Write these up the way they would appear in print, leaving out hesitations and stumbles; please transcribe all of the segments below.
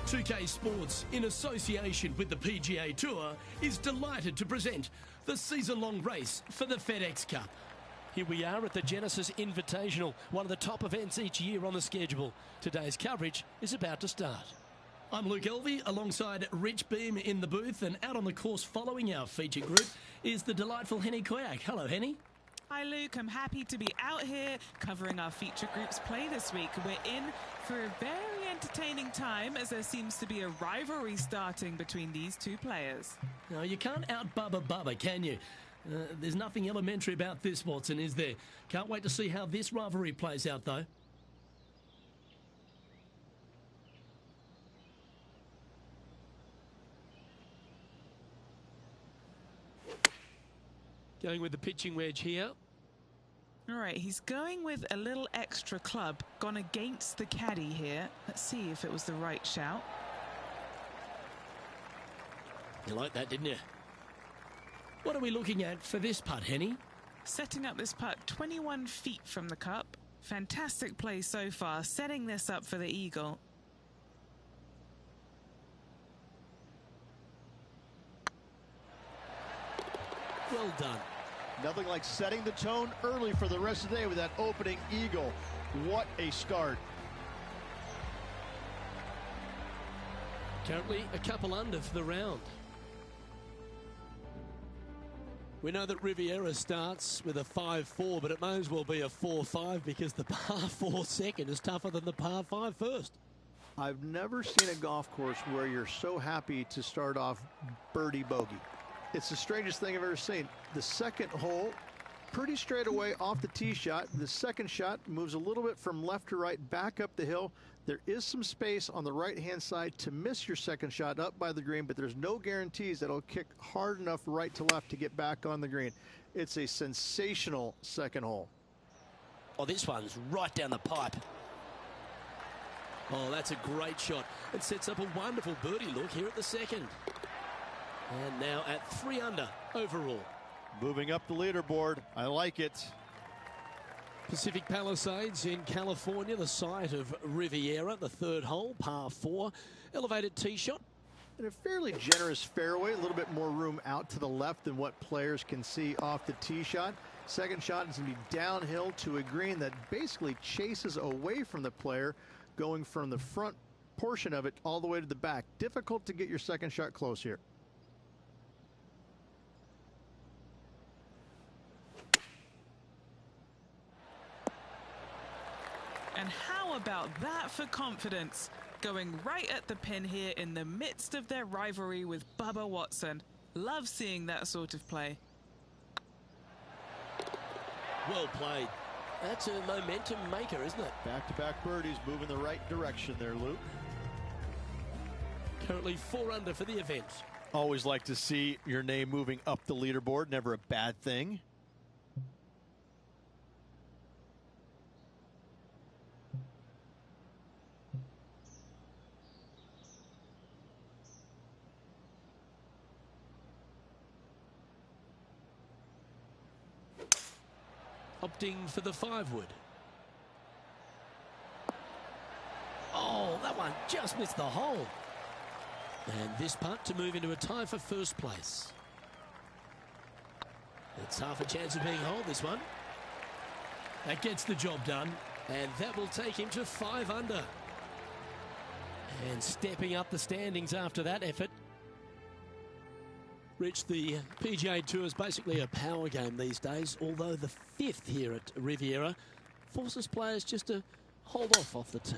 2K Sports, in association with the PGA Tour, is delighted to present the season-long race for the FedEx Cup. Here we are at the Genesis Invitational, one of the top events each year on the schedule. Today's coverage is about to start. I'm Luke Elvey, alongside Rich Beam in the booth, and out on the course following our feature group is the delightful Henny Koyak. Hello, Henny. Hi Luke, I'm happy to be out here covering our feature group's play this week. We're in for a very entertaining time as there seems to be a rivalry starting between these two players. No, you can't out-Bubba, can you? There's nothing elementary about this, Watson, is there? Can't wait to see how this rivalry plays out, though. Going with the pitching wedge here. All right, he's going with a little extra club, gone against the caddy here. Let's see if it was the right shout. You like that, didn't you? What are we looking at for this putt, Henny? Setting up this putt 21 feet from the cup. Fantastic play so far, setting this up for the eagle. Well done. Nothing like setting the tone early for the rest of the day with that opening eagle. What a start. Currently a couple under for the round. We know that Riviera starts with a 5-4, but it may as well be a 4-5 because the par 4 second is tougher than the par 5 first. I've never seen a golf course where you're so happy to start off birdie bogey. It's the strangest thing I've ever seen. The second hole, pretty straight away off the tee shot. The second shot moves a little bit from left to right, back up the hill. There is some space on the right-hand side to miss your second shot up by the green, but there's no guarantees that it'll kick hard enough right to left to get back on the green. It's a sensational second hole. Oh, this one's right down the pipe. Oh, that's a great shot. It sets up a wonderful birdie look here at the second. And now at 3 under overall. Moving up the leaderboard. I like it. Pacific Palisades in California, the site of Riviera, the third hole, par 4. Elevated tee shot. And a fairly generous fairway, a little bit more room out to the left than what players can see off the tee shot. Second shot is going to be downhill to a green that basically chases away from the player, going from the front portion of it all the way to the back. Difficult to get your second shot close here. And how about that for confidence? Going right at the pin here in the midst of their rivalry with Bubba Watson. Love seeing that sort of play. Well played. That's a momentum maker, isn't it? Back-to-back birdies moving the right direction there, Luke. Currently 4 under for the event. Always like to see your name moving up the leaderboard. Never a bad thing. Opting for the 5-wood. Oh, that one just missed the hole. And this putt to move into a tie for first place. It's half a chance of being holed, this one. That gets the job done, and that will take him to 5 under. And stepping up the standings after that effort. Rich, the PGA Tour is basically a power game these days, although the 5th here at Riviera forces players just to hold off the tee.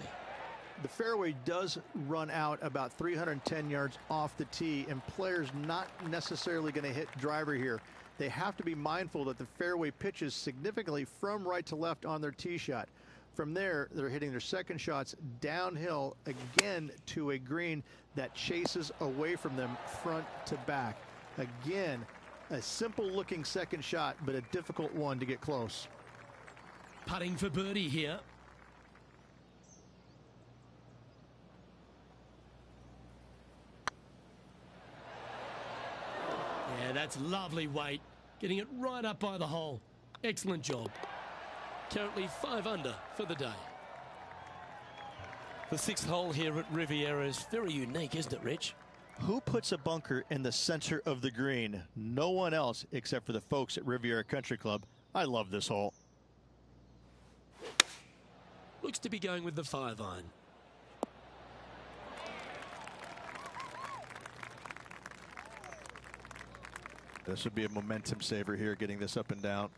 The fairway does run out about 310 yards off the tee, and players not necessarily going to hit driver here. They have to be mindful that the fairway pitches significantly from right to left on their tee shot. From there, they're hitting their second shots downhill again to a green that chases away from them front to back. Again, a simple looking second shot, but a difficult one to get close. Putting for birdie here. Yeah, that's lovely weight. Getting it right up by the hole. Excellent job. Currently 5 under for the day. The 6th hole here at Riviera is very unique, isn't it, Rich? Who puts a bunker in the center of the green? No one else except for the folks at Riviera Country Club. I love this hole. Looks to be going with the 5-iron. This would be a momentum saver here, getting this up and down.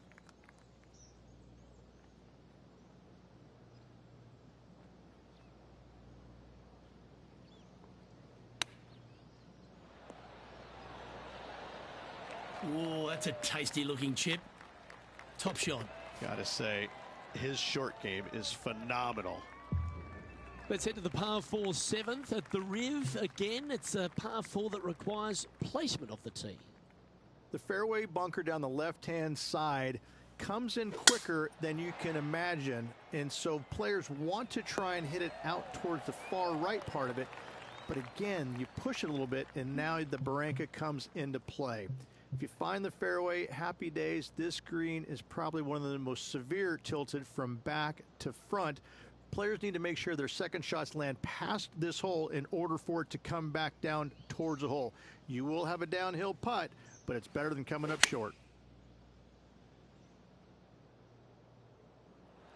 Oh, that's a tasty looking chip. Top shot. Gotta say, his short game is phenomenal. Let's head to the par 4 7th at the Riv. Again, it's a par 4 that requires placement of the tee. The fairway bunker down the left-hand side comes in quicker than you can imagine, and so players want to try and hit it out towards the far right part of it. But again, you push it a little bit, and now the barranca comes into play. If you find the fairway, happy days. This green is probably one of the most severe tilted from back to front. Players need to make sure their second shots land past this hole in order for it to come back down towards the hole. You will have a downhill putt, but it's better than coming up short.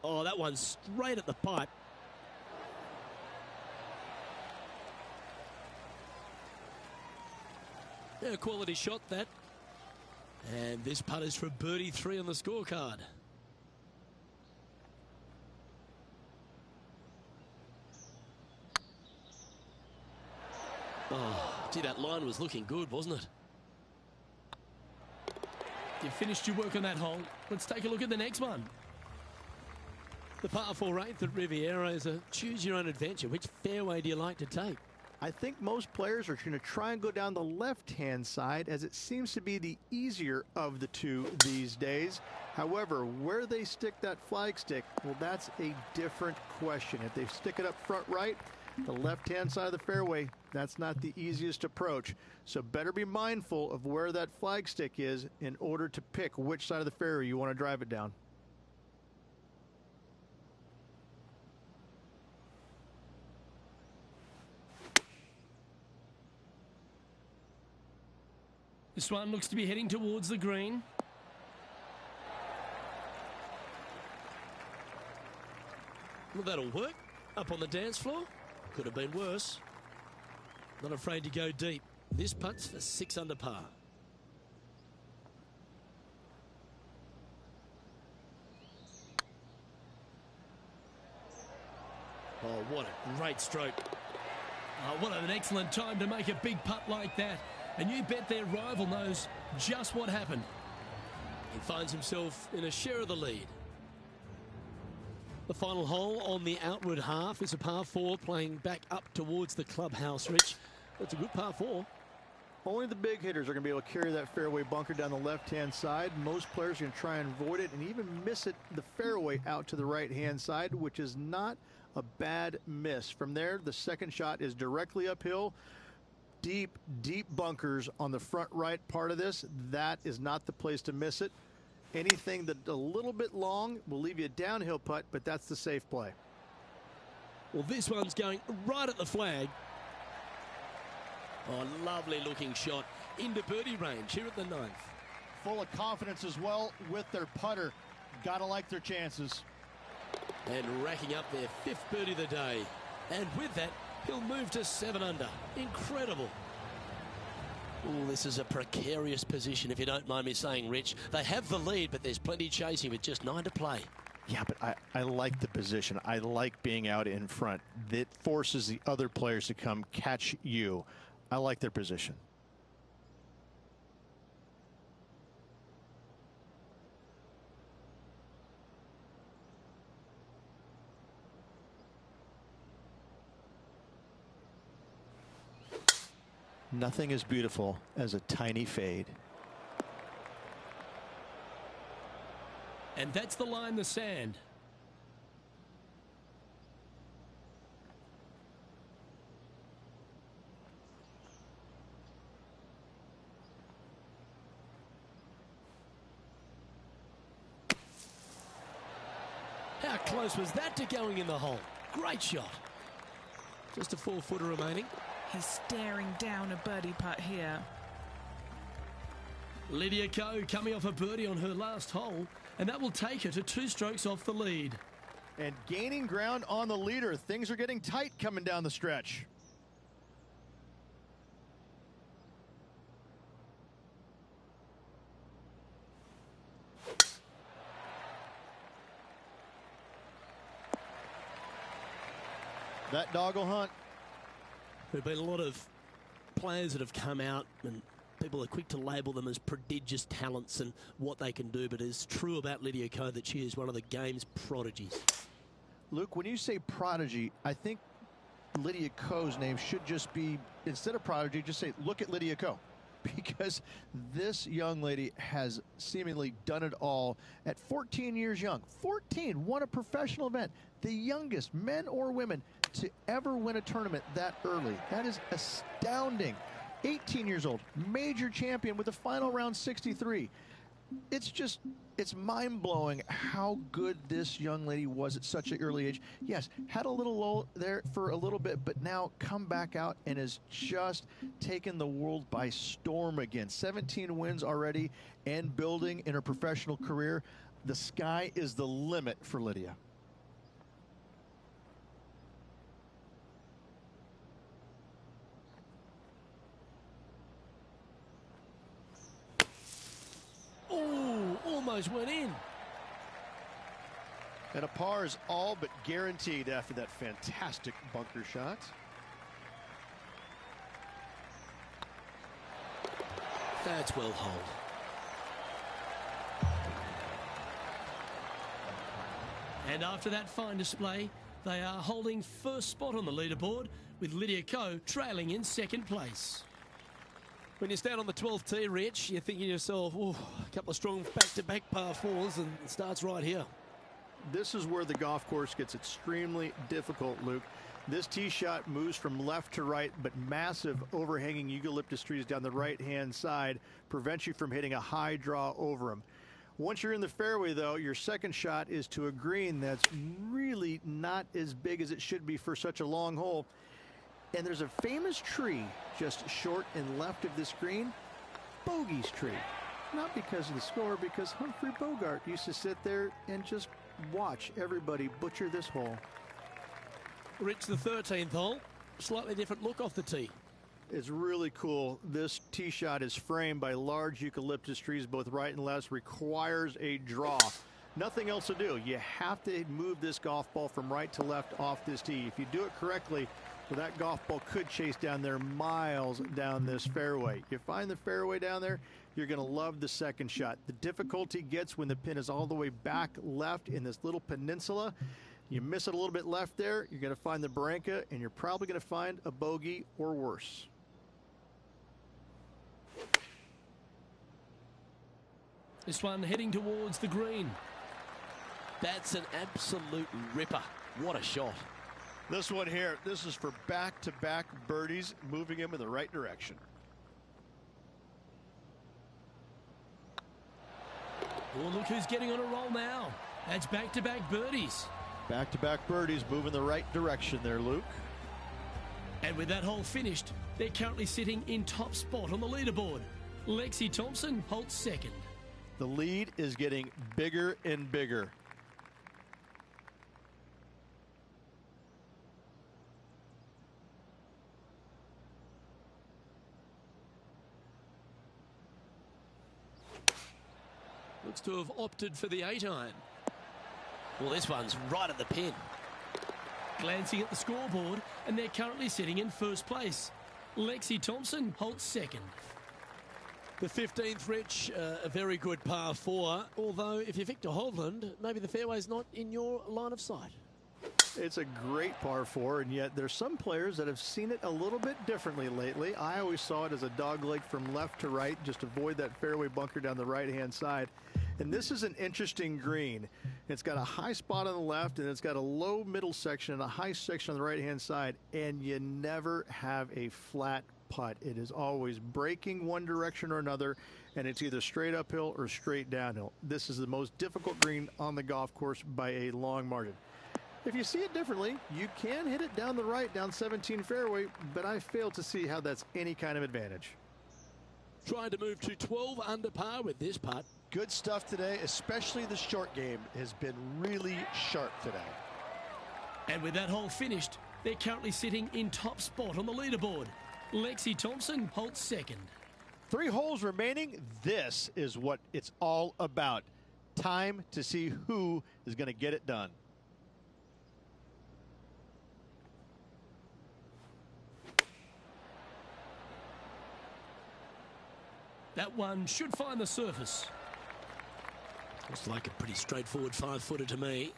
Oh, that one's straight at the pipe. Yeah, quality shot that. And this putt is for birdie 3 on the scorecard. Oh, gee, that line was looking good, wasn't it? You finished your work on that hole. Let's take a look at the next one. The par 4 8th at Riviera is a choose your own adventure. Which fairway do you like to take? I think most players are going to try and go down the left-hand side, as it seems to be the easier of the two these days. However, where they stick that flag stick, well, that's a different question. If they stick it up front right, the left-hand side of the fairway, that's not the easiest approach. So better be mindful of where that flag stick is in order to pick which side of the fairway you want to drive it down. This one looks to be heading towards the green. Well, that'll work. Up on the dance floor. Could have been worse. Not afraid to go deep. This putt's for 6 under par. Oh, what a great stroke. Oh, what an excellent time to make a big putt like that. And you bet their rival knows just what happened. He finds himself in a share of the lead. The final hole on the outward half is a par 4 playing back up towards the clubhouse, Rich. That's a good par 4. Only the big hitters are going to be able to carry that fairway bunker down the left-hand side. Most players are going to try and avoid it and even miss it the fairway out to the right-hand side, which is not a bad miss. From there, the second shot is directly uphill. Deep, deep bunkers on the front right part of this. That is not the place to miss it. Anything that a little bit long will leave you a downhill putt, but that's the safe play. Well, this one's going right at the flag. Oh, lovely looking shot into birdie range here at the 9th. Full of confidence as well with their putter. Gotta like their chances. And racking up their 5th birdie of the day. And with that, he'll move to 7 under. Incredible. Oh, this is a precarious position, if you don't mind me saying, Rich. They have the lead, but there's plenty chasing with just 9 to play. Yeah, but I like the position. I like being out in front. That forces the other players to come catch you. I like their position. Nothing as beautiful as a tiny fade. And that's the line in the sand. How close was that to going in the hole? Great shot. Just a 4-footer remaining. He's staring down a birdie putt here. Lydia Ko coming off a birdie on her last hole, and that will take her to 2 strokes off the lead. And gaining ground on the leader. Things are getting tight coming down the stretch. That dog will hunt. There have been a lot of players that have come out, and people are quick to label them as prodigious talents and what they can do, but it's true about Lydia Ko that she is one of the game's prodigies. Luke, when you say prodigy, I think Lydia Ko's name should just be, instead of prodigy, just say, look at Lydia Ko. Because this young lady has seemingly done it all at 14 years young. 14, won a professional event. The youngest, men or women, to ever win a tournament that early. That is astounding. 18 years old, major champion with the final round 63. It's mind-blowing how good this young lady was at such an early age. Yes, had a little lull there for a little bit, but now come back out and has just taken the world by storm again. 17 wins already and building in her professional career. The sky is the limit for Lydia. Almost went in. And a par is all but guaranteed after that fantastic bunker shot. That's well holed. And after that fine display, they are holding first spot on the leaderboard, with Lydia Ko trailing in 2nd place. When you stand on the 12th tee, Rich, you're thinking to yourself, oh, a couple of strong back-to-back par 4s, and it starts right here. This is where the golf course gets extremely difficult, Luke. This tee shot moves from left to right, but massive overhanging eucalyptus trees down the right-hand side prevent you from hitting a high draw over them. Once you're in the fairway, though, your second shot is to a green that's really not as big as it should be for such a long hole. And there's a famous tree just short and left of this green, Bogey's tree. Not because of the score, because Humphrey Bogart used to sit there and just watch everybody butcher this hole. Rich, the 13th hole, slightly different look off the tee. It's really cool. This tee shot is framed by large eucalyptus trees, both right and left, requires a draw. Nothing else to do. You have to move this golf ball from right to left off this tee. If you do it correctly, well, that golf ball could chase down there miles down this fairway. You find the fairway down there, you're going to love the second shot. The difficulty gets when the pin is all the way back left in this little peninsula. You miss it a little bit left there, you're going to find the barranca, and you're probably going to find a bogey or worse. This one heading towards the green. That's an absolute ripper. What a shot. This one here, this is for back-to-back birdies, moving him in the right direction. Oh, look who's getting on a roll now. That's back-to-back birdies. Back-to-back birdies, moving the right direction there, Luke. And with that hole finished, They're currently sitting in top spot on the leaderboard. Lexi Thompson holds second. The lead is getting bigger and bigger. Looks to have opted for the 8-iron. Well, this one's right at the pin. Glancing at the scoreboard, and they're currently sitting in first place. Lexi Thompson holds second. The 15th, Rich, a very good par 4. Although, if you're Victor Hovland, maybe the fairway's not in your line of sight. It's a great par 4, and yet there's some players that have seen it a little bit differently lately. I always saw it as a dogleg from left to right, just avoid that fairway bunker down the right-hand side. And this is an interesting green. It's got a high spot on the left, and it's got a low middle section and a high section on the right-hand side, and you never have a flat putt. It is always breaking one direction or another, and it's either straight uphill or straight downhill. This is the most difficult green on the golf course by a long margin. If you see it differently, you can hit it down the right, down 17 fairway, but I fail to see how that's any kind of advantage. Trying to move to 12 under par with this putt. Good stuff today, especially the short game has been really sharp today. And with that hole finished, they're currently sitting in top spot on the leaderboard. Lexi Thompson holds second. 3 holes remaining. This is what it's all about. Time to see who is going to get it done. That one should find the surface. Looks like a pretty straightforward 5-footer to me.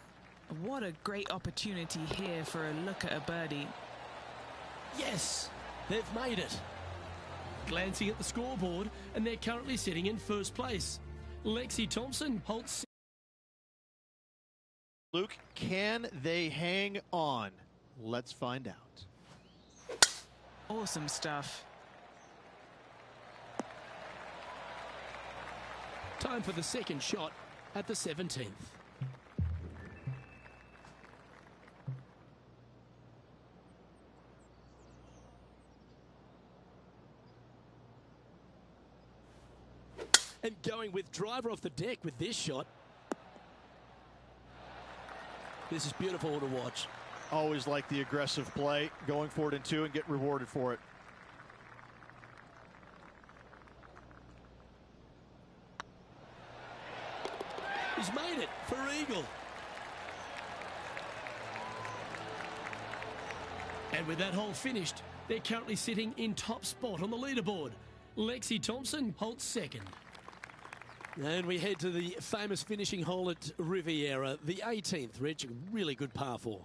What a great opportunity here for a look at a birdie. Yes, they've made it. Glancing at the scoreboard, and they're currently sitting in first place. Lexi Thompson holds. Luke, can they hang on? Let's find out. Awesome stuff. Time for the second shot at the 17th. And going with driver off the deck with this shot. This is beautiful to watch. Always like the aggressive play, going for it in 2 and get rewarded for it. He's made it for eagle. And with that hole finished, they're currently sitting in top spot on the leaderboard. Lexi Thompson holds second. And we head to the famous finishing hole at Riviera, the 18th, Rich. Really good par 4.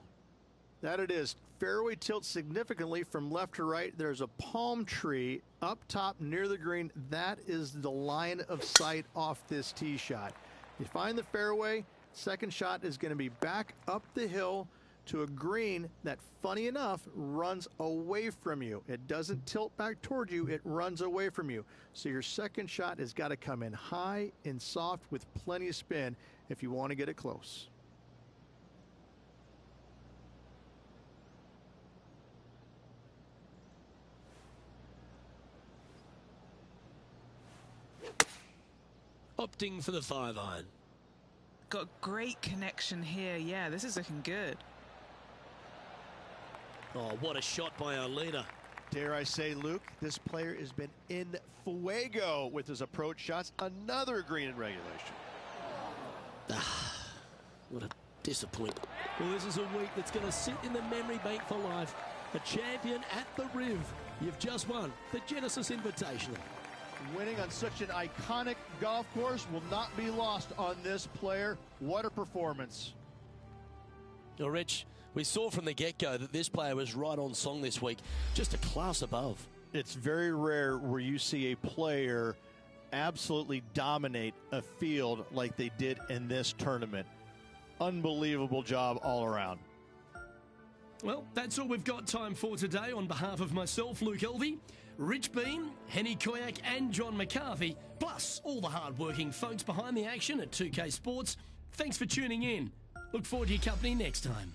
That it is. Fairway tilts significantly from left to right. There's a palm tree up top near the green. That is the line of sight off this tee shot. You find the fairway, second shot is going to be back up the hill to a green that, funny enough, runs away from you. It doesn't tilt back toward you, it runs away from you. So your second shot has got to come in high and soft with plenty of spin if you want to get it close. Opting for the 5-iron. Got great connection here. Yeah, this is looking good. Oh, what a shot by our leader. Dare I say, Luke, this player has been in fuego with his approach shots. Another green in regulation. What a disappointment. Well, this is a week that's going to sit in the memory bank for life. A champion at the Riv. You've just won the Genesis Invitational. Winning on such an iconic golf course will not be lost on this player. What a performance. Well, Rich, we saw from the get-go that this player was right on song this week, just a class above. It's very rare where you see a player absolutely dominate a field like they did in this tournament. Unbelievable job all around. Well, that's all we've got time for today. On behalf of myself, Luke Elvey, Rich Bean, Henny Koyak and John McCarthy, plus all the hard-working folks behind the action at 2K Sports, thanks for tuning in. Look forward to your company next time.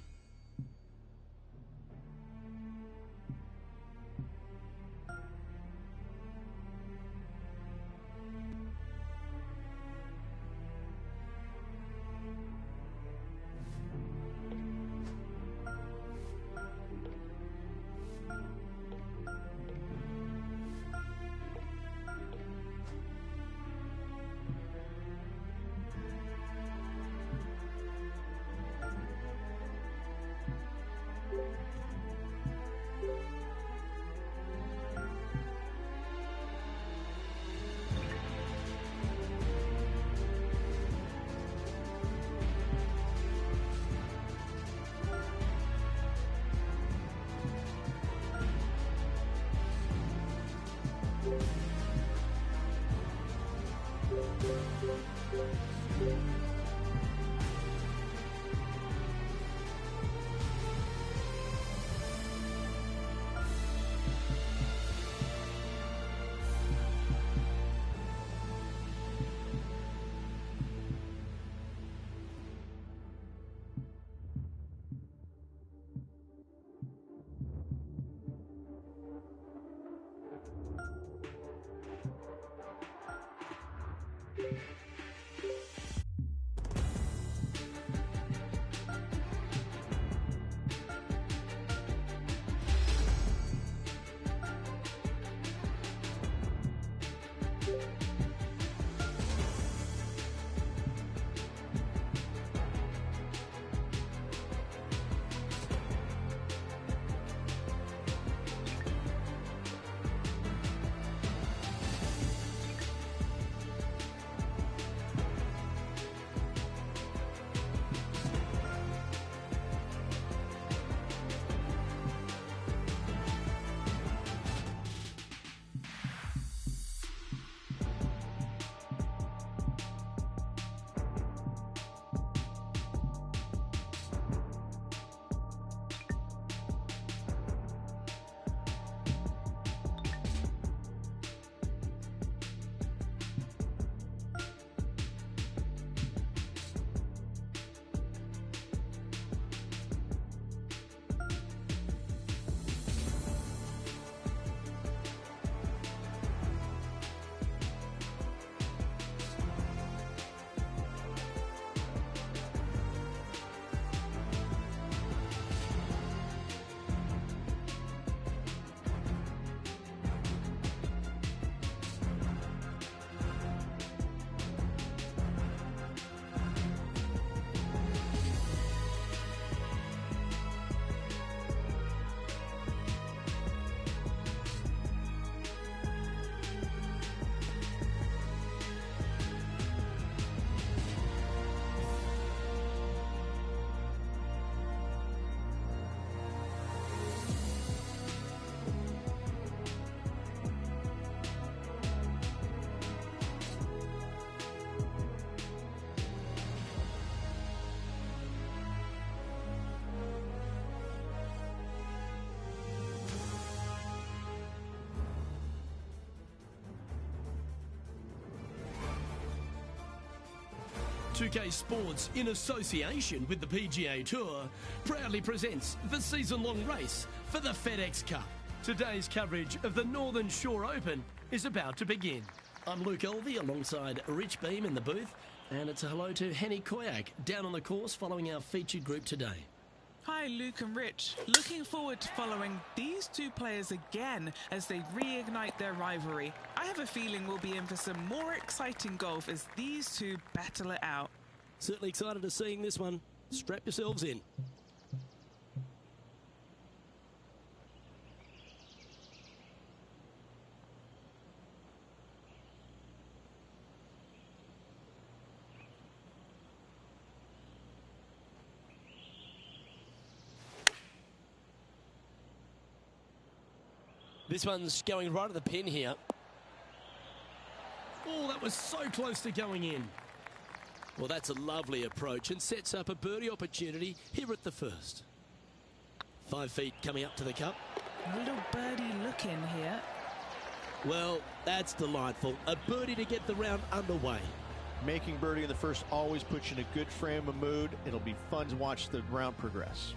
2K Sports, in association with the PGA Tour, proudly presents the season-long race for the FedEx Cup. Today's coverage of the Northern Shore Open is about to begin. I'm Luke Elvey alongside Rich Beam in the booth, and it's a hello to Henny Koyak down on the course following our featured group today. Hi, Luke and Rich. Looking forward to following these two players again as they reignite their rivalry. I have a feeling we'll be in for some more exciting golf as these two battle it out. Certainly excited to seeing this one. Strap yourselves in. This one's going right at the pin here. Oh, that was so close to going in. Well, that's a lovely approach and sets up a birdie opportunity here at the first. 5 feet coming up to the cup. A little birdie look in here. Well, that's delightful. A birdie to get the round underway. Making birdie in the first always puts you in a good frame of mood. It'll be fun to watch the round progress.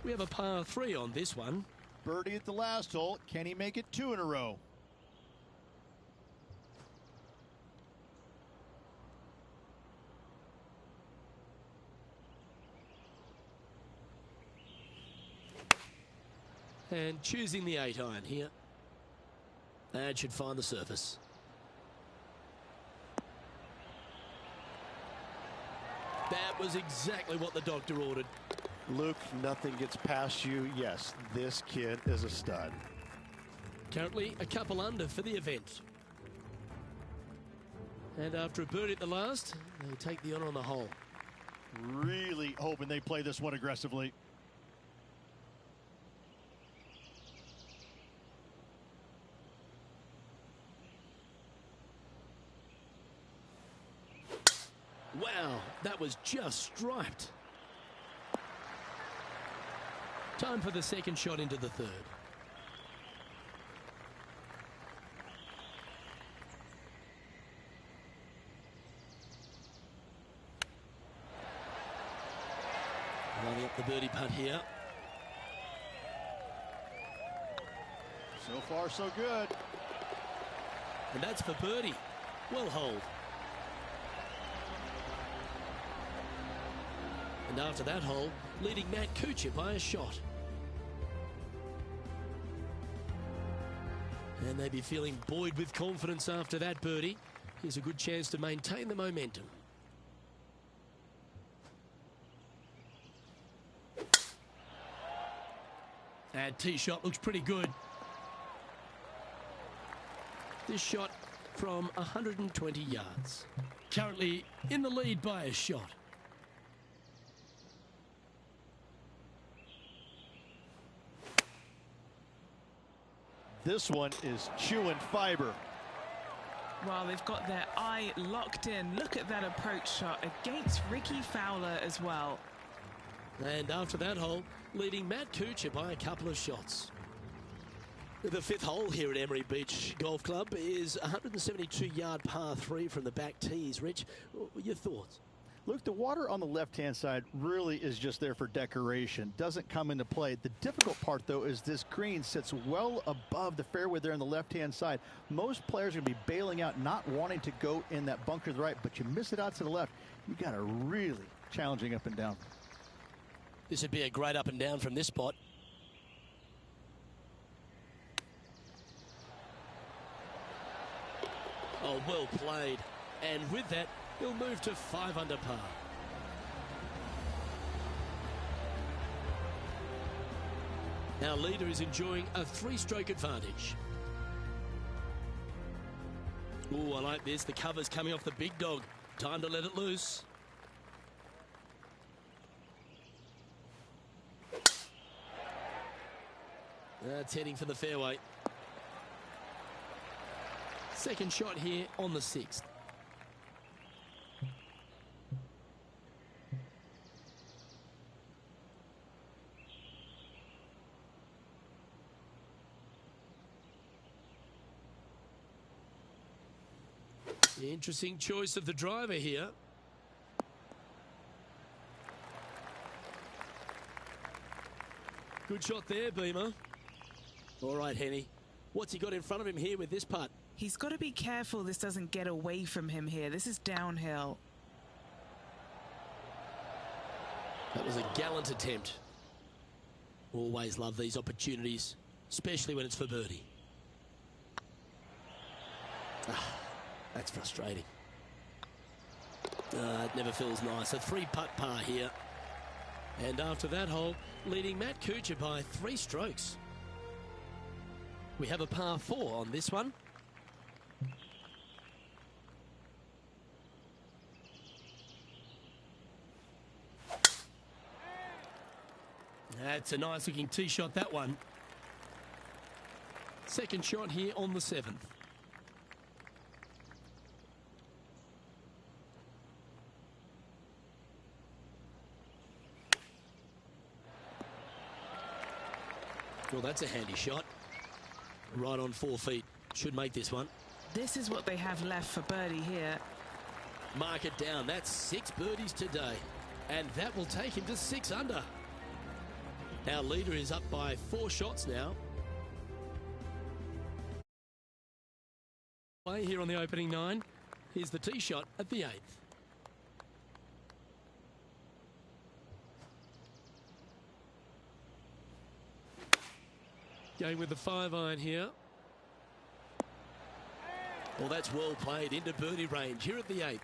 We have a par 3 on this one. Birdie at the last hole. Can he make it 2 in a row? And choosing the 8-iron here. That should find the surface. That was exactly what the doctor ordered. Luke, nothing gets past you. Yes, this kid is a stud. Currently a couple under for the event. And after a birdie at the last, they take the honour on the hole. Really hoping they play this one aggressively. Wow, that was just striped. Time for the second shot into the third. Lining up the birdie putt here. So far, so good. And that's for birdie. well holed. And after that hole, leading Matt Kuchar by a shot. And they'd be feeling buoyed with confidence after that birdie. Here's a good chance to maintain the momentum. That tee shot looks pretty good. This shot from 120 yards. Currently in the lead by a shot. This one is chewing fiber. Well, they've got their eye locked in. Look at that approach shot against Ricky Fowler as well. And after that hole, leading Matt Kuchar by a couple of shots. The fifth hole here at Emery Beach Golf Club is a 172-yard par 3 from the back tees. Rich, your thoughts? Look, the water on the left-hand side really is just there for decoration. Doesn't come into play. The difficult part, though, is this green sits well above the fairway there on the left-hand side. Most players are going to be bailing out, not wanting to go in that bunker to the right, but you miss it out to the left. You got a really challenging up and down. This would be a great up and down from this spot. Oh, well played. And with that, he'll move to 5 under par. Our leader is enjoying a 3-stroke advantage. Oh, I like this. The cover's coming off the big dog. Time to let it loose. That's heading for the fairway. Second shot here on the 6th. Interesting choice of the driver here. Good shot there, Beamer. All right, Henny. What's he got in front of him here with this putt? He's got to be careful this doesn't get away from him here. This is downhill. That was a gallant attempt. Always love these opportunities, especially when it's for birdie. That's frustrating. It never feels nice. A 3-putt par here. And after that hole, leading Matt Kuchar by 3 strokes. We have a par 4 on this one. That's a nice looking tee shot, that one. Second shot here on the 7th. Well, that's a handy shot. Right on 4 feet. Should make this one. This is what they have left for birdie here. Mark it down. That's 6 birdies today. And that will take him to 6 under. Our leader is up by 4 shots now. Play here on the opening 9. Here's the tee shot at the 8th. Going with the 5-iron here. Well, that's well played into birdie range here at the 8th.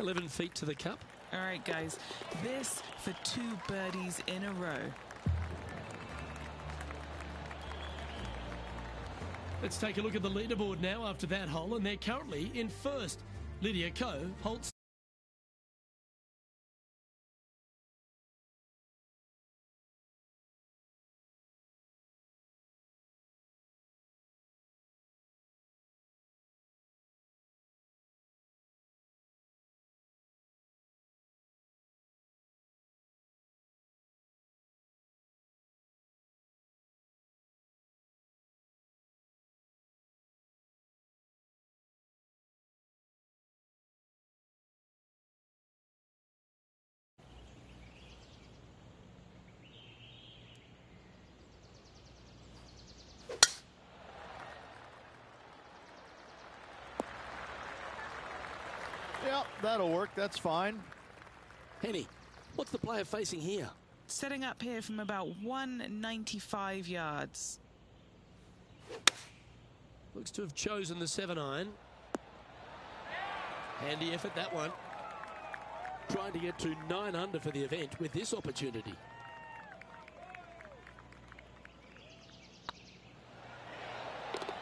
11 feet to the cup. All right, guys, this for 2 birdies in a row. Let's take a look at the leaderboard now after that hole, and they're currently in first. Lydia Ko holds Yeah, that'll work. That's fine. Henny, what's the player facing here? Setting up here from about 195 yards. Looks to have chosen the 7-iron. Handy effort, that one. Trying to get to 9 under for the event with this opportunity.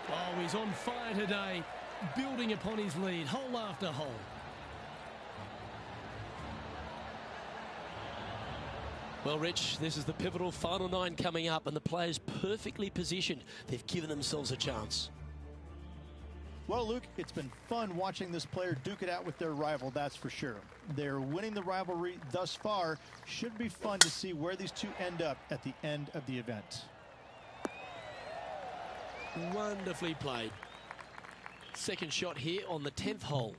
Oh, he's on fire today, building upon his lead, hole after hole. Well, Rich, this is the pivotal final 9 coming up, and the players perfectly positioned. They've given themselves a chance. Well, Luke, it's been fun watching this player duke it out with their rival, that's for sure. They're winning the rivalry thus far. Should be fun to see where these two end up at the end of the event. Wonderfully played. Second shot here on the 10th hole.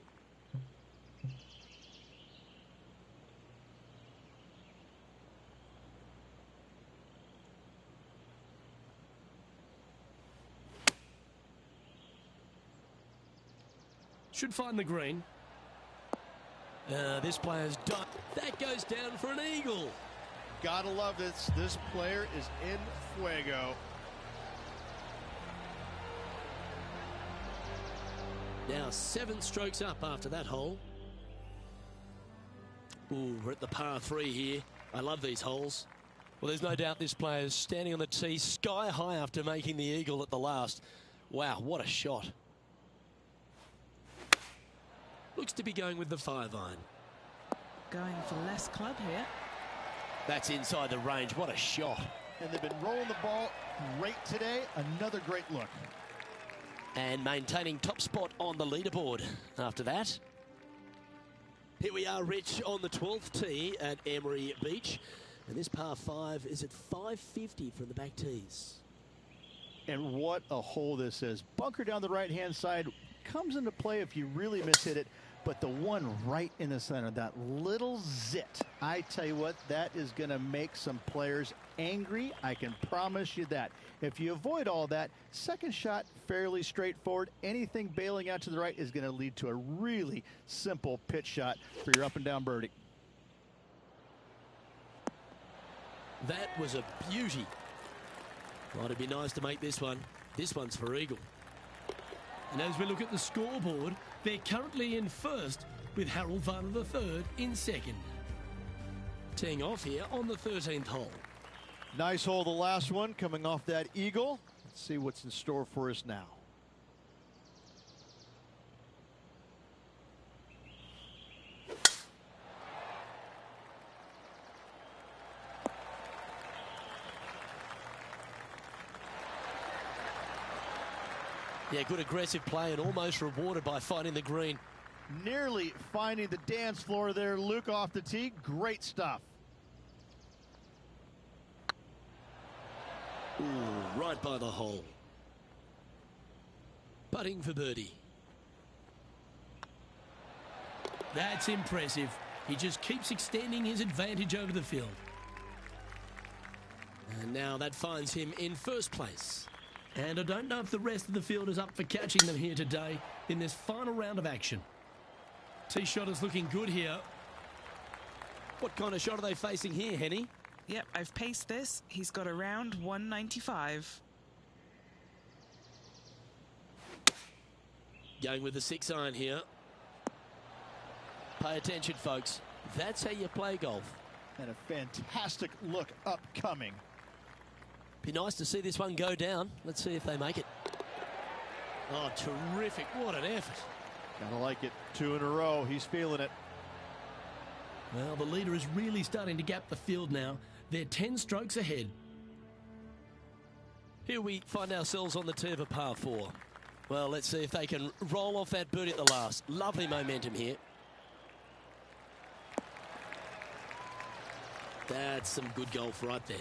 Should find the green. This player's done. That goes down for an eagle. Gotta love this. This player is in fuego. Now 7 strokes up after that hole. Ooh, we're at the par 3 here. I love these holes. Well, there's no doubt this player's standing on the tee sky high after making the eagle at the last. Wow, what a shot. Looks to be going with the 5-iron. Going for less club here. That's inside the range. What a shot. And they've been rolling the ball great today. Another great look. And maintaining top spot on the leaderboard after that. Here we are, Rich, on the 12th tee at Emery Beach. And this par 5 is at 550 from the back tees. And what a hole this is. Bunker down the right-hand side comes into play if you really mishit it. But the one right in the center, that little zit, I tell you what, that is going to make some players angry. I can promise you that. If you avoid all that, second shot, fairly straightforward. Anything bailing out to the right is going to lead to a really simple pitch shot for your up and down birdie. That was a beauty. Well, it'd be nice to make this one. This one's for eagle. And as we look at the scoreboard, they're currently in first with Harold Varner III in second. Teeing off here on the 13th hole. Nice hole, the last one, coming off that eagle. Let's see what's in store for us now. Yeah, good aggressive play and almost rewarded by finding the green. Nearly finding the dance floor there, Luke, off the tee. Great stuff. Ooh, right by the hole. Putting for birdie. That's impressive. He just keeps extending his advantage over the field. And now that finds him in first place. And I don't know if the rest of the field is up for catching them here today in this final round of action. Tee shot is looking good here. What kind of shot are they facing here, Henny? Yep, I've paced this. He's got around 195. Going with the 6-iron here. Pay attention, folks. That's how you play golf. And a fantastic look upcoming. Be nice to see this one go down. Let's see if they make it. Oh, terrific. What an effort. Gotta like it. 2 in a row. He's feeling it. Well, the leader is really starting to gap the field now. They're 10 strokes ahead. Here we find ourselves on the tee of a par 4. Well, let's see if they can roll off that birdie at the last. Lovely momentum here. That's some good golf right there.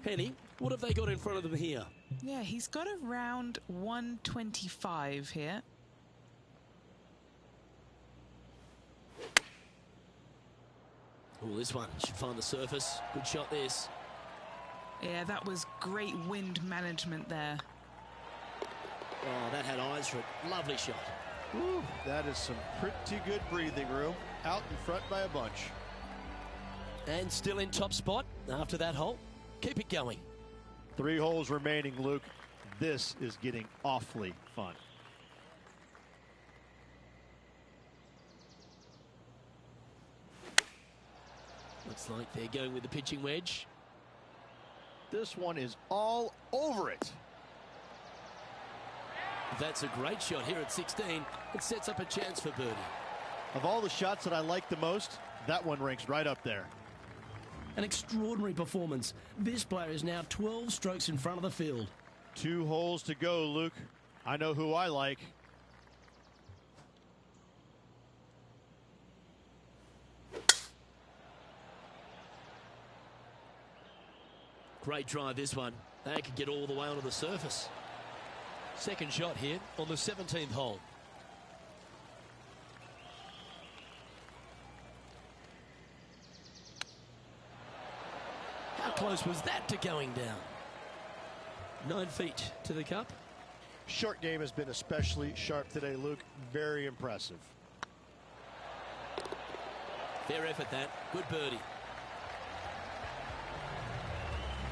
Henny, what have they got in front of them here? Yeah, he's got around 125 here. Oh, this one should find the surface. Good shot, this. Yeah, that was great wind management there. Oh, that had eyes for it. Lovely shot. Ooh, that is some pretty good breathing room. Out in front by a bunch. And still in top spot after that hole. Keep it going. 3 holes remaining, Luke. This is getting awfully fun. Looks like they're going with the pitching wedge. This one is all over it. That's a great shot here at 16. It sets up a chance for birdie. Of all the shots that I like the most, that one ranks right up there. An extraordinary performance. This player is now 12 strokes in front of the field. 2 holes to go, Luke. I know who I like. Great drive this one. They could get all the way onto the surface. Second shot here on the 17th hole. How close was that to going down? 9 feet to the cup. Short game has been especially sharp today, Luke. Very impressive. Fair effort that. Good birdie.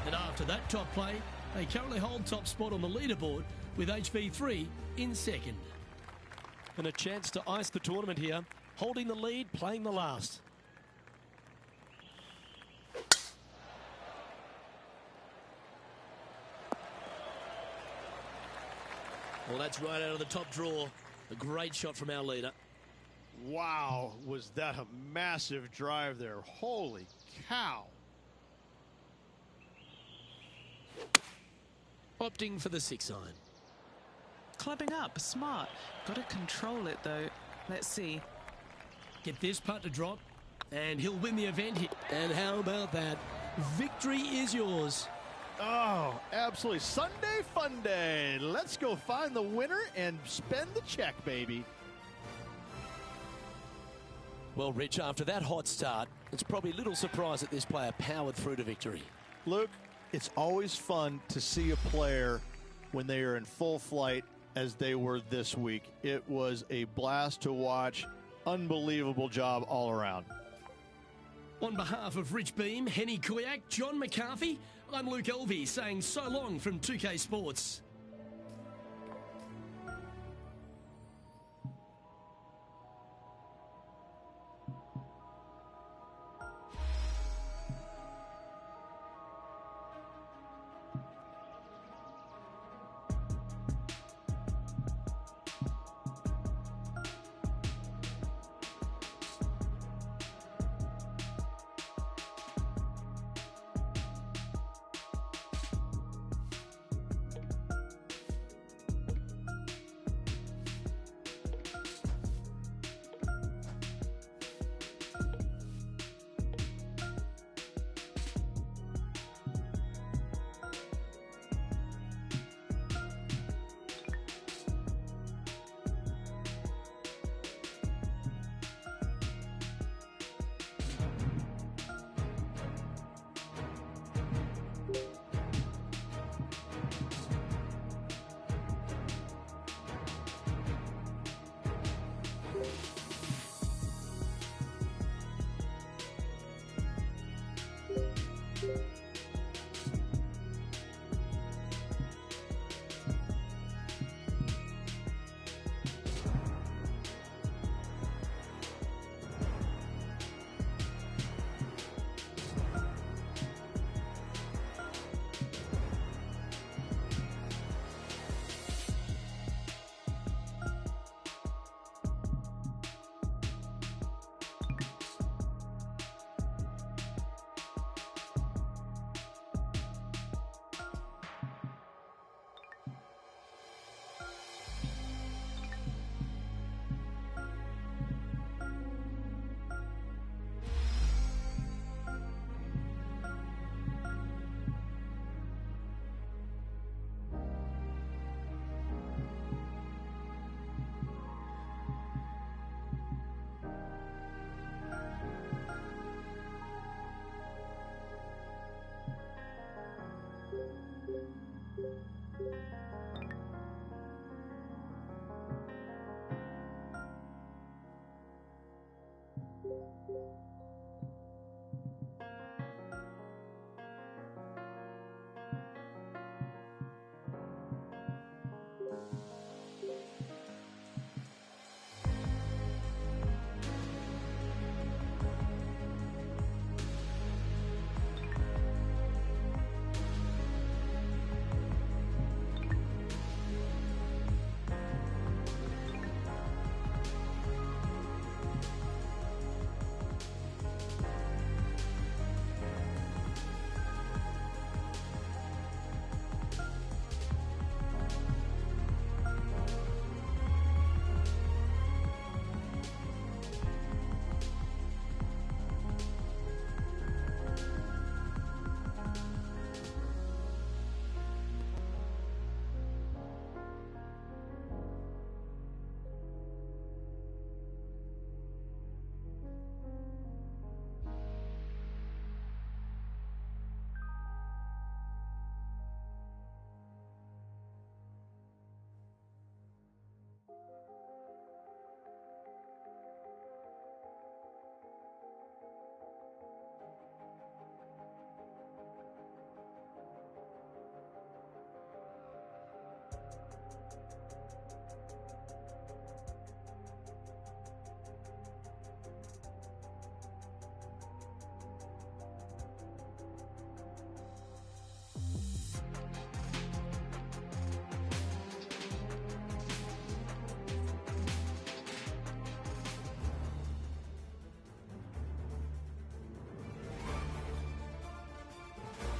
And after that top play, they currently hold top spot on the leaderboard with HV3 in second. And a chance to ice the tournament here. Holding the lead, playing the last. Well, that's right out of the top draw. A great shot from our leader. Wow, was that a massive drive there. Holy cow. Opting for the 6 iron. Clubbing up, smart. Got to control it though. Let's see. Get this putt to drop, and he'll win the event here. And how about that? Victory is yours. Oh, absolutely. Sunday fun day. Let's go find the winner and spend the check, baby. Well, Rich, after that hot start, it's probably little surprise that this player powered through to victory. Luke, it's always fun to see a player when they are in full flight as they were this week. It was a blast to watch. Unbelievable job all around. On behalf of Rich Beam, Henny Kuyak, John McCarthy, I'm Luke Elvey saying so long from 2K Sports.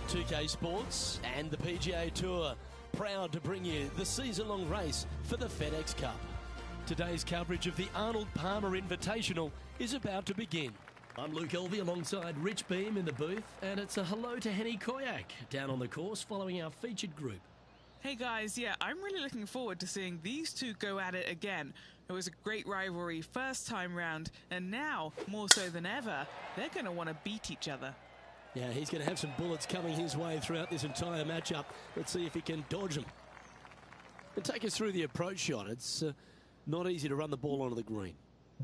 2K Sports and the PGA Tour, proud to bring you the season-long race for the FedEx Cup. Today's coverage of the Arnold Palmer Invitational is about to begin. I'm Luke Elvey alongside Rich Beam in the booth, and it's a hello to Henny Koyak down on the course following our featured group. Hey guys, yeah, I'm really looking forward to seeing these two go at it again. It was a great rivalry first time round, and now, more so than ever, they're going to want to beat each other. Yeah, he's going to have some bullets coming his way throughout this entire matchup. Let's see if he can dodge them. And take us through the approach shot. It's not easy to run the ball onto the green.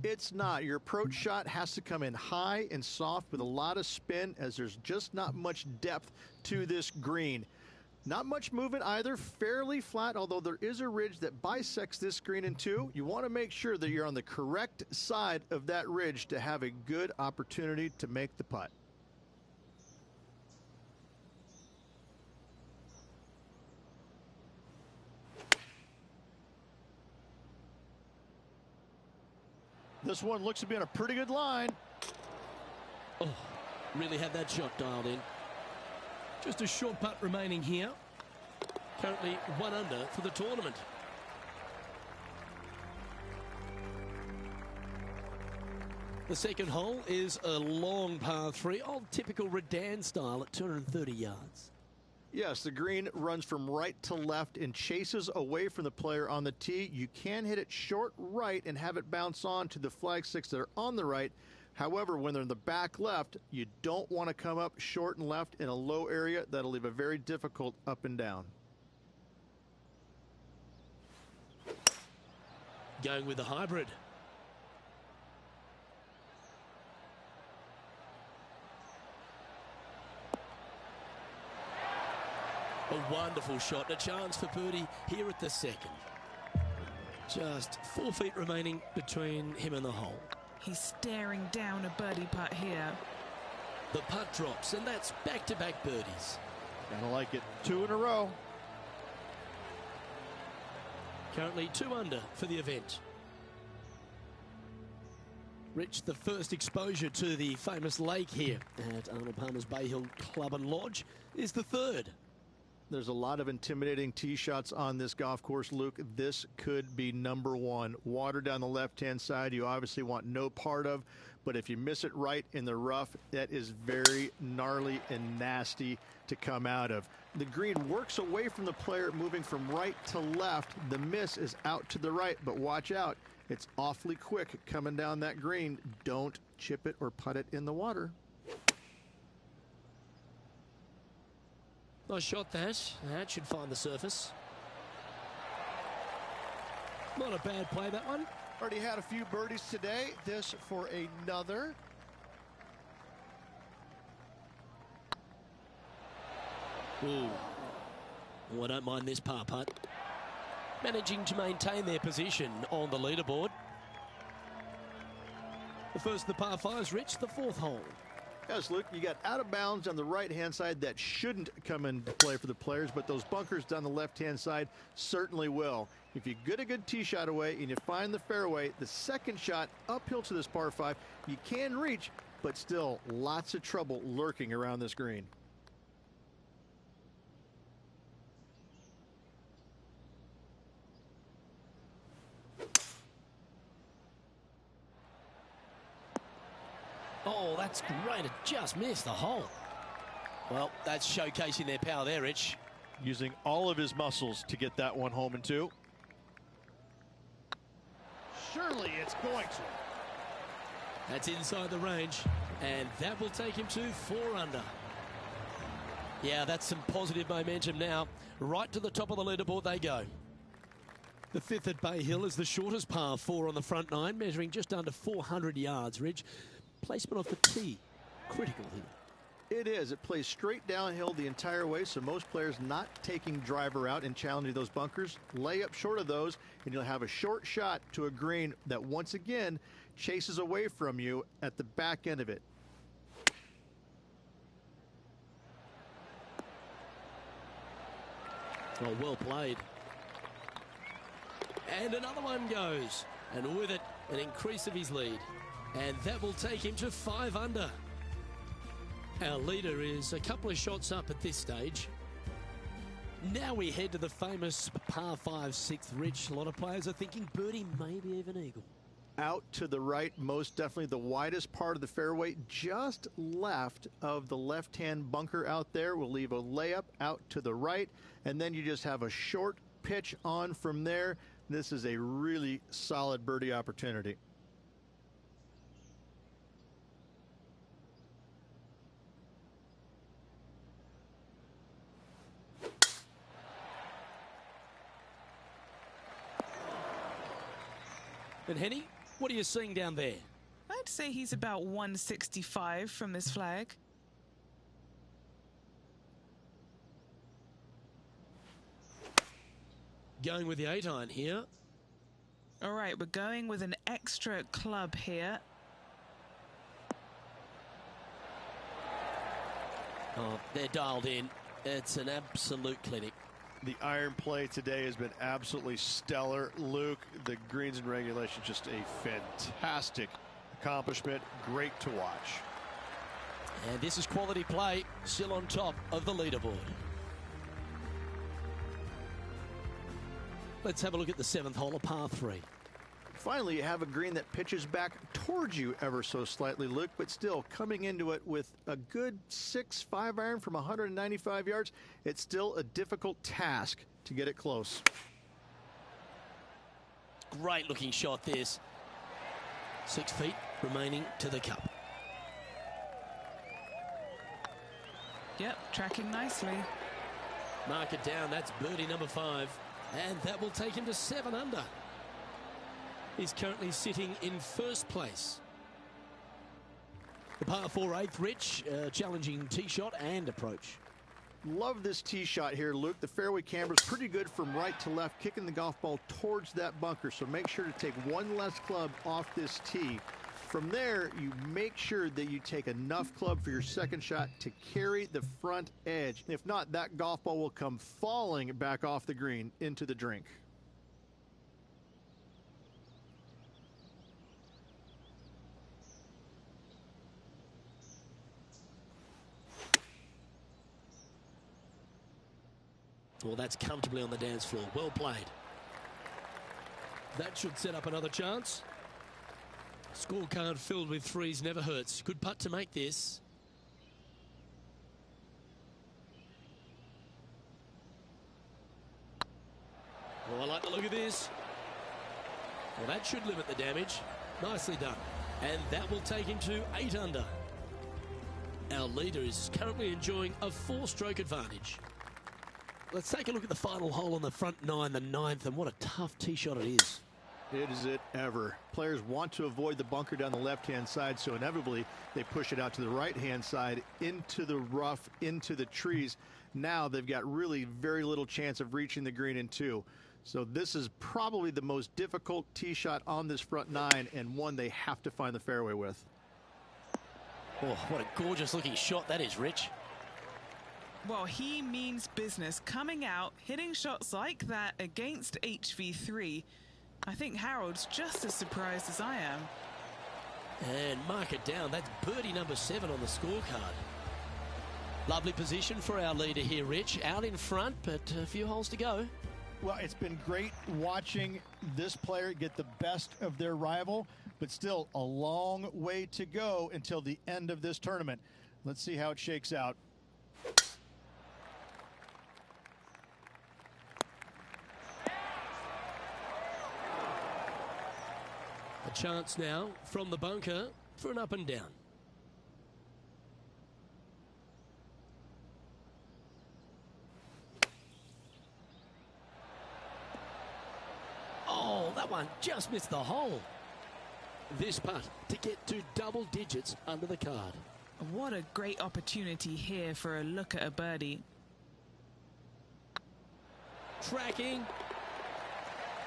It's not. Your approach shot has to come in high and soft with a lot of spin, as there's just not much depth to this green. Not much movement either, fairly flat, although there is a ridge that bisects this green in two. You want to make sure that you're on the correct side of that ridge to have a good opportunity to make the putt. This one looks to be on a pretty good line. Oh, really had that shot dialed in. Just a short putt remaining here. Currently 1 under for the tournament. The second hole is a long par 3, old typical Redan style at 230 yards. Yes, the green runs from right to left and chases away from the player on the tee. You can hit it short right and have it bounce on to the flag sticks that are on the right. However, when they're in the back left, you don't want to come up short and left in a low area. That'll leave a very difficult up and down. Going with the hybrid. A wonderful shot, a chance for birdie here at the second. Just 4 feet remaining between him and the hole. He's staring down a birdie putt here. The putt drops, and that's back-to-back birdies. Kinda like it. 2 in a row. Currently 2 under for the event. Rich, the first exposure to the famous lake here at Arnold Palmer's Bay Hill Club and Lodge is the third. There's a lot of intimidating tee shots on this golf course, Luke. This could be number one. Water down the left-hand side, you obviously want no part of, but if you miss it right in the rough, that is very gnarly and nasty to come out of. The green works away from the player, moving from right to left. The miss is out to the right, but watch out. It's awfully quick coming down that green. Don't chip it or putt it in the water. Nice shot that. That should find the surface. Not a bad play, that one. Already had a few birdies today. This for another. Ooh. Oh, I don't mind this par putt. Managing to maintain their position on the leaderboard. The first of the par 5s, Rich, the 4th hole. Yes, Luke, you got out of bounds on the right-hand side that shouldn't come into play for the players, but those bunkers down the left-hand side certainly will. If you get a good tee shot away and you find the fairway, the second shot uphill to this par 5, you can reach, but still lots of trouble lurking around this green. Oh, that's great. It just missed the hole. Well, that's showcasing their power there, Rich. Using all of his muscles to get that one home in 2. Surely it's going to. That's inside the range, and that will take him to 4 under. Yeah, that's some positive momentum now. Right to the top of the leaderboard they go. The 5th at Bay Hill is the shortest par 4 on the front 9, measuring just under 400 yards, Rich. Placement off the tee, critical here. It is. It plays straight downhill the entire way, so most players not taking driver out and challenging those bunkers. Lay up short of those, and you'll have a short shot to a green that once again chases away from you at the back end of it. Oh, well played. And another one goes, and with it, an increase of his lead. And that will take him to 5 under. Our leader is a couple of shots up at this stage. Now we head to the famous par 5 6th, Rich. A lot of players are thinking birdie, maybe even eagle. Out to the right, most definitely the widest part of the fairway, just left of the left-hand bunker out there. We'll leave a layup out to the right, and then you just have a short pitch on from there. This is a really solid birdie opportunity. And Henny, what are you seeing down there? I'd say he's about 165 from this flag. Going with the 8-iron here. All right, we're going with an extra club here. Oh, they're dialed in. It's an absolute clinic. The iron play today has been absolutely stellar. Luke, the greens and regulation, just a fantastic accomplishment. Great to watch. And this is quality play, still on top of the leaderboard. Let's have a look at the 7th hole of par 3. Finally, you have a green that pitches back towards you ever so slightly, Luke, but still coming into it with a good 6-5 iron from 195 yards. It's still a difficult task to get it close. Great looking shot this. 6 feet remaining to the cup. Yep, tracking nicely. Mark it down, that's birdie number 5. And that will take him to 7 under. He's currently sitting in first place. The par 4 8th, Rich, challenging tee shot and approach. Love this tee shot here, Luke. The fairway camber is pretty good from right to left, kicking the golf ball towards that bunker. So make sure to take one less club off this tee. From there, you make sure that you take enough club for your second shot to carry the front edge. If not, that golf ball will come falling back off the green into the drink. Well, that's comfortably on the dance floor. Well played. That should set up another chance. Scorecard filled with threes never hurts. Good putt to make this. Oh, I like the look of this. Well, that should limit the damage. Nicely done. And that will take him to 8 under. Our leader is currently enjoying a 4-stroke advantage. Let's take a look at the final hole on the front 9, the 9th, and what a tough tee shot it is. Is it ever. Players want to avoid the bunker down the left-hand side, so inevitably they push it out to the right-hand side, into the rough, into the trees. Now they've got really very little chance of reaching the green in 2. So this is probably the most difficult tee shot on this front 9, and one they have to find the fairway with. Oh, what a gorgeous looking shot that is, Rich. Well, he means business. Coming out, hitting shots like that against HV3. I think Harold's just as surprised as I am. And mark it down. That's birdie number 7 on the scorecard. Lovely position for our leader here, Rich. Out in front, but a few holes to go. Well, it's been great watching this player get the best of their rival, but still a long way to go until the end of this tournament. Let's see how it shakes out. A chance now from the bunker for an up and down. Oh, that one just missed the hole. This putt to get to double digits under the card. What a great opportunity here for a look at a birdie. Tracking.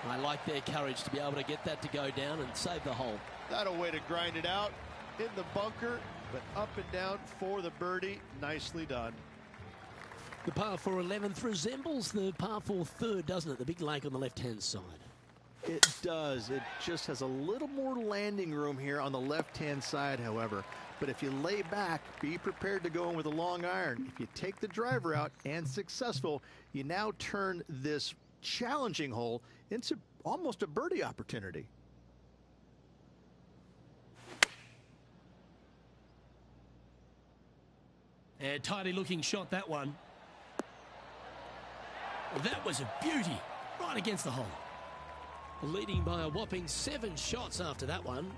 I like their courage to be able to get that to go down and save the hole. That a way to grind it out in the bunker, but up and down for the birdie. Nicely done. The par 4 11th resembles the par 4 3rd, doesn't it? The big lake on the left-hand side. It does. It just has a little more landing room here on the left-hand side, however. But if you lay back, be prepared to go in with a long iron. If you take the driver out and successful, you now turn this challenging hole into almost a birdie opportunity. A tidy looking shot, that one. That was a beauty, right against the hole. Leading by a whopping 7 shots after that one.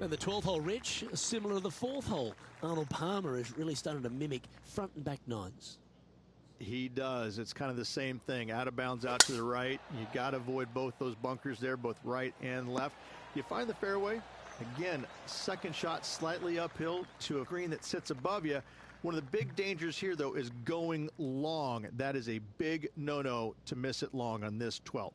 And the 12th hole, Rich, similar to the 4th hole. Arnold Palmer is really starting to mimic front and back nines. He does. It's kind of the same thing. Out of bounds, out to the right. You got to avoid both those bunkers there, both right and left. You find the fairway. Again, second shot slightly uphill to a green that sits above you. One of the big dangers here, though, is going long. That is a big no-no to miss it long on this 12th.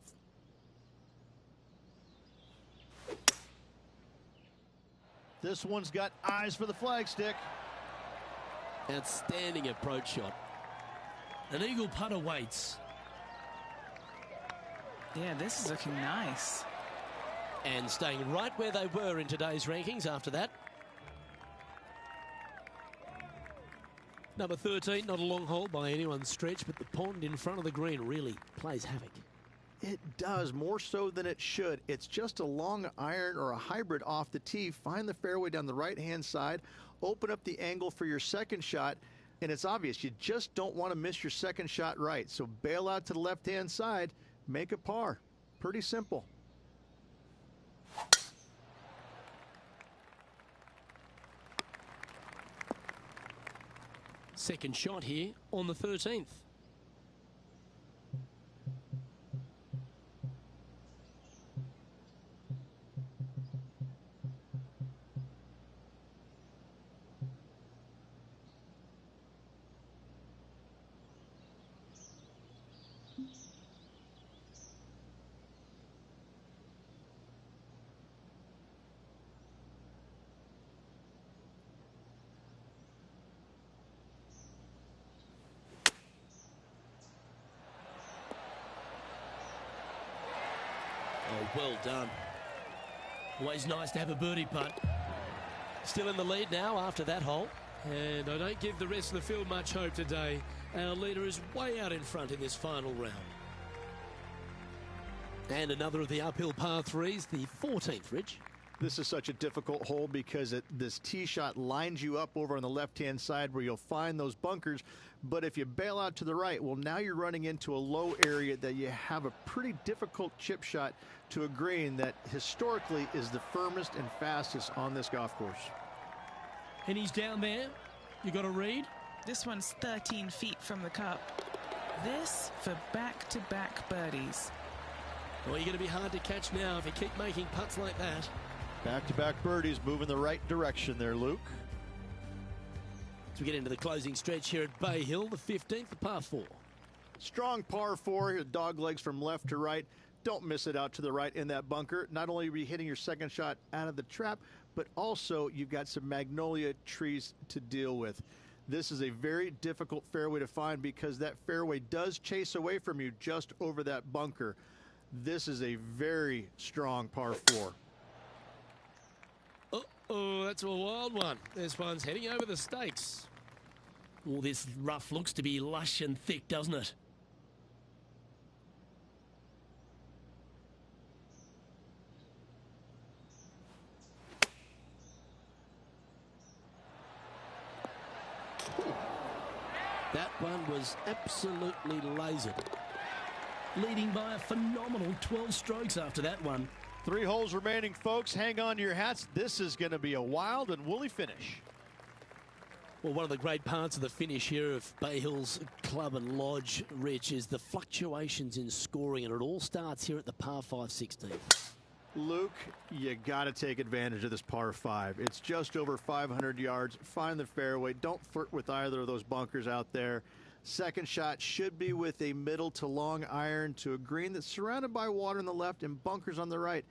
This one's got eyes for the flagstick. Outstanding approach shot. An eagle putt awaits. Yeah, this is looking nice. And staying right where they were in today's rankings after that. Number 13, not a long hole by anyone's stretch, but the pond in front of the green really plays havoc. It does, more so than it should. It's just a long iron or a hybrid off the tee. Find the fairway down the right-hand side. Open up the angle for your second shot. And it's obvious, you just don't want to miss your second shot right. So bail out to the left-hand side. Make a par. Pretty simple. Second shot here on the 13th. Oh, well done. Always nice to have a birdie putt. Still in the lead now after that hole. And I don't give the rest of the field much hope today. Our leader is way out in front in this final round. And another of the uphill par threes, the 14th, Rich. This is such a difficult hole because this tee shot lines you up over on the left-hand side where you'll find those bunkers. But if you bail out to the right, well, now you're running into a low area that you have a pretty difficult chip shot to a green that historically is the firmest and fastest on this golf course. And he's down there. You got to read. This one's 13 feet from the cup. This for back-to-back birdies. Well, you're going to be hard to catch now if you keep making putts like that. Back-to-back birdies moving the right direction there, Luke. As we get into the closing stretch here at Bay Hill, the 15th, the par 4. Strong par 4, dog legs from left to right. Don't miss it out to the right in that bunker. Not only are you hitting your second shot out of the trap, but also you've got some magnolia trees to deal with. This is a very difficult fairway to find because that fairway does chase away from you just over that bunker. This is a very strong par 4. Oh, that's a wild one. This one's heading over the stakes. Oh, this rough looks to be lush and thick, doesn't it? That one was absolutely lasered. Leading by a phenomenal 12 strokes after that one. 3 holes remaining, folks. Hang on to your hats. This is going to be a wild and woolly finish. Well, one of the great parts of the finish here of Bay Hill's Club and Lodge, Rich, is the fluctuations in scoring, and it all starts here at the par 5 16th. Luke, you got to take advantage of this par 5. It's just over 500 yards. Find the fairway. Don't flirt with either of those bunkers out there. Second shot should be with a middle to long iron to a green that's surrounded by water on the left and bunkers on the right.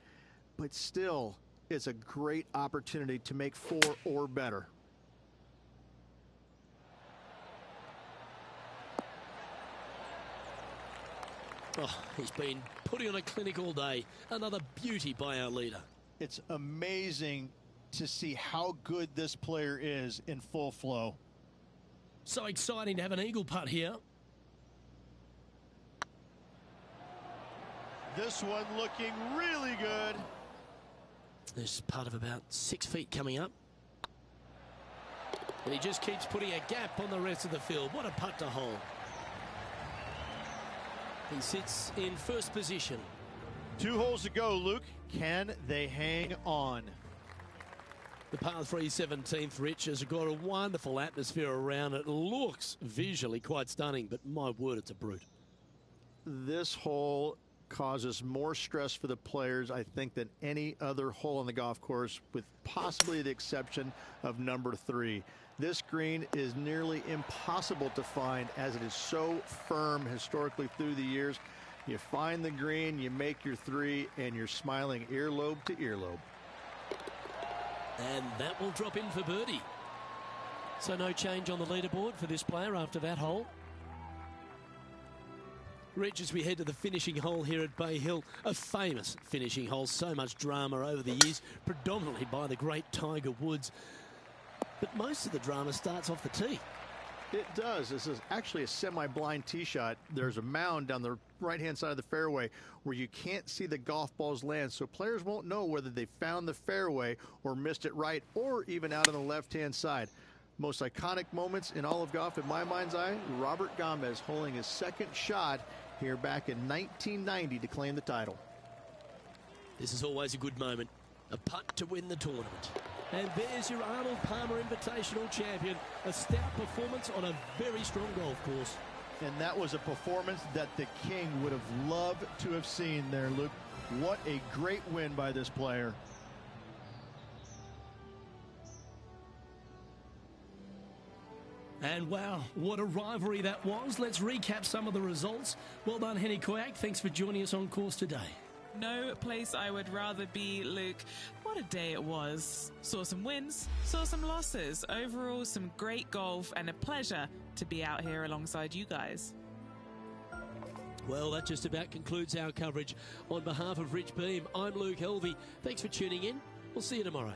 But still, it's a great opportunity to make 4 or better. Oh, he's been putting on a clinic all day. Another beauty by our leader. It's amazing to see how good this player is in full flow. So exciting to have an eagle putt here. This one looking really good. There's putt of about 6 feet coming up. And he just keeps putting a gap on the rest of the field. What a putt to hole. He sits in first position. 2 holes to go, Luke. Can they hang on? The par 3 17th, Rich, has got a wonderful atmosphere around it. Looks visually quite stunning, but my word, it's a brute. This hole causes more stress for the players, I think, than any other hole on the golf course, with possibly the exception of number 3. This green is nearly impossible to find, as it is so firm historically through the years. You find the green, you make your 3, and you're smiling earlobe to earlobe. And that will drop in for birdie. So no change on the leaderboard for this player after that hole. Rich, as we head to the finishing hole here at Bay Hill, a famous finishing hole, so much drama over the years, predominantly by the great Tiger Woods. But most of the drama starts off the tee. It does. This is actually a semi-blind tee shot. There's a mound down the right-hand side of the fairway where you can't see the golf balls land, so players won't know whether they found the fairway or missed it right, or even out on the left-hand side. Most iconic moments in all of golf, in my mind's eye, Robert Gomez holding his second shot here back in 1990 to claim the title. This is always a good moment. A putt to win the tournament. And there's your Arnold Palmer Invitational champion. A stout performance on a very strong golf course. And that was a performance that the King would have loved to have seen there, Luke. What a great win by this player. And wow, what a rivalry that was. Let's recap some of the results. Well done, Henny Koyak. Thanks for joining us on course today. No place I would rather be, Luke. What a day it was. Saw some wins, saw some losses. Overall, some great golf and a pleasure to be out here alongside you guys. Well, that just about concludes our coverage. On behalf of Rich Beam, I'm Luke Helvey. Thanks for tuning in. We'll see you tomorrow.